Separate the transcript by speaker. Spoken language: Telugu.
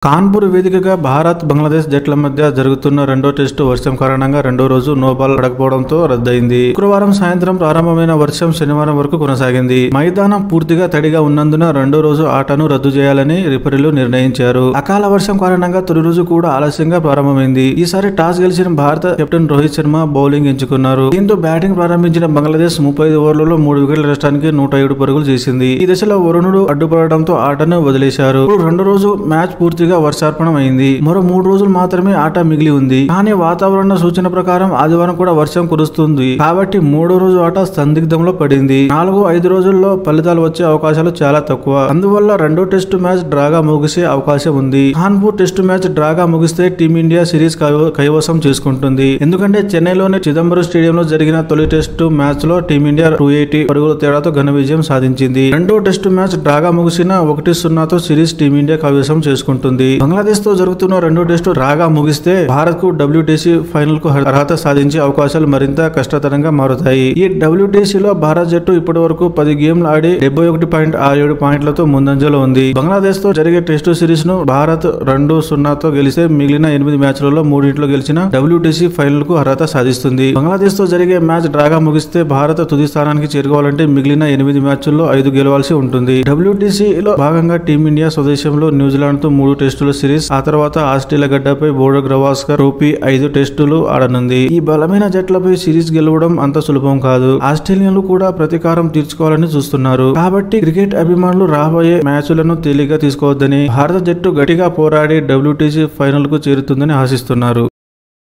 Speaker 1: కాన్పూర్ వేదికగా భారత్ బంగ్లాదేశ్ జట్ల మధ్య జరుగుతున్న రెండో టెస్టు వర్షం కారణంగా రెండో రోజు నో బాల్ పడకపోవడంతో రద్దయింది. శుక్రవారం సాయంత్రం ప్రారంభమైన వర్షం శనివారం వరకు కొనసాగింది. మైదానం పూర్తిగా తడిగా ఉన్నందున రెండో రోజు ఆటను రద్దు చేయాలని రిఫరీలు నిర్ణయించారు. అకాల వర్షం కారణంగా తొలి రోజు కూడా ఆలస్యంగా ప్రారంభమైంది. ఈసారి టాస్ గెలిచిన భారత కెప్టెన్ రోహిత్ శర్మ బౌలింగ్ ఎంచుకున్నారు. దీంతో బ్యాటింగ్ ప్రారంభించిన బంగ్లాదేశ్ 35 ఓవర్లలో 3 వికెట్ల నష్టానికి 107 పరుగులు చేసింది. ఈ దశలో వరుణుడు అడ్డుపడడంతో ఆటను వదిలేశారు. రెండో రోజు మ్యాచ్ పూర్తిగా వర్షార్పణం అయింది. మరో 3 రోజులు మాత్రమే ఆట మిగిలి ఉంది. కానీ వాతావరణ సూచన ప్రకారం ఆదివారం కూడా వర్షం కురుస్తుంది. కాబట్టి మూడో రోజు ఆట సందిగ్ధంలో పడింది. 4-5 రోజుల్లో ఫలితాలు వచ్చే అవకాశాలు చాలా తక్కువ. అందువల్ల రెండో టెస్టు మ్యాచ్ డ్రాగా ముగిసే అవకాశం ఉంది. కాన్పూర్ టెస్టు మ్యాచ్ డ్రాగా ముగిస్తే టీమిండియా సిరీస్ కైవసం చేసుకుంటుంది. ఎందుకంటే చెన్నైలోని చిదంబరం స్టేడియంలో జరిగిన తొలి టెస్టు మ్యాచ్ లో టీమిండియా 280 పరుగుల తేడాతో ఘన విజయం సాధించింది. రెండో టెస్టు మ్యాచ్ డ్రాగా ముగిసిన 1-0తో సిరీస్ టీమిండియా కైవసం చేసుకుంటుంది. బంగ్లాదేశ్ తో జరుగుతున్న రెండో టెస్టు డ్రాగా ముగిస్తే భారత్ కు WTC ఫైనల్ కు అర్హత సాధించే అవకాశాలు మరింత కష్టతరంగా మారుతాయి. ఈ WTCలో భారత్ జట్టు ఇప్పటి వరకు 10 గేమ్లు ఆడి 71.67 పాయింట్లతో ముందంజలో ఉంది. బంగ్లాదేశ్ తో జరిగే టెస్టు సిరీస్ ను భారత్ 2-0తో గెలిస్తే మిగిలిన 8 మ్యాచ్లలో 3 గెలిచిన WTC ఫైనల్ కు అర్హత సాధిస్తుంది. బంగ్లాదేశ్ తో జరిగే మ్యాచ్ డ్రాగా ముగిస్తే భారత్ తుది స్థానానికి చేరుకోవాలంటే మిగిలిన 8 మ్యాచ్ల్లో 5 గెలవాల్సి ఉంటుంది. WTCలో భాగంగా టీమిండియా స్వదేశంలో న్యూజిలాండ్ తో 3 టెస్టుల సిరీస్, ఆ తర్వాత ఆస్ట్రేలియా గడ్డపై బోర్డో గవాస్కర్ ట్రోఫీ 5 టెస్టులు ఆడనుంది. ఈ బలమైన జట్లపై సిరీస్ గెలవడం అంత సులభం కాదు. ఆస్ట్రేలియన్లు కూడా ప్రతీకారం తీర్చుకోవాలని చూస్తున్నారు. కాబట్టి క్రికెట్ అభిమానులు రాబోయే మ్యాచ్లను తేలిగ్గా తీసుకోవద్దని, భారత జట్టు గట్టిగా పోరాడి WTC ఫైనల్ కు చేరుతుందని ఆశిస్తున్నారు.